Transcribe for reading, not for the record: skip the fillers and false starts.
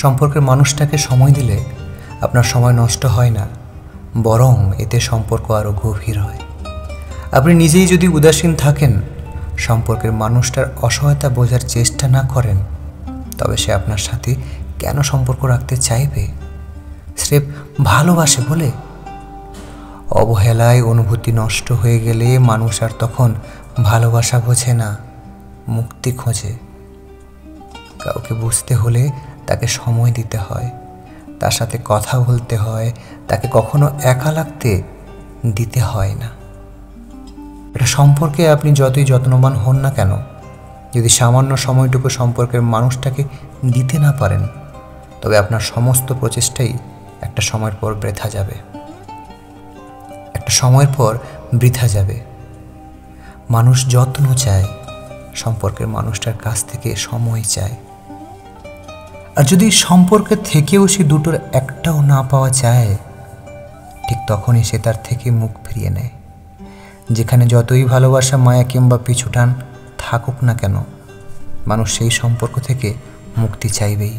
সম্পর্কের মানুষটাকে সময় দিলে আপনার সময় নষ্ট হয় না, বরং এতে সম্পর্ক আরও গভীর হয়। আপনি নিজেই যদি উদাসীন থাকেন, সম্পর্কের মানুষটার অসহায়তা বোঝার চেষ্টা না করেন, তবে সে আপনার সাথে কেন সম্পর্ক রাখতে চাইবে? স্রেফ ভালোবাসে বলে? অবহেলায় অনুভূতি নষ্ট হয়ে গেলে মানুষ আর তখন ভালোবাসা বোঝে না, মুক্তি খোঁজে। কাউকে বুঝতে হলে তাকে সময় দিতে হয়, তার সাথে কথা বলতে হয়, তাকে কখনো একা লাগতে দিতে হয় না। এটা সম্পর্কে আপনি যতই যত্নবান হন না কেন, যদি সামান্য সময়টুকু সম্পর্কের মানুষটাকে দিতে না পারেন, তবে আপনার সমস্ত প্রচেষ্টাই একটা সময়ের পর বৃথা যাবে। বৃথা যাবে। মানুষ যত্ন চায়, সম্পর্কের মানুষটার কাছ থেকে সময় চায়। আর যদি সম্পর্কের থেকেও সে দুটোর একটাও না পাওয়া যায়, ঠিক তখনই সে তার থেকে মুখ ফিরিয়ে নেয়। যেখানে যতই ভালোবাসা, মায়া কিংবা পিছুটান থাকুক না কেন, মানুষ সেই সম্পর্ক থেকে মুক্তি চাইবেই।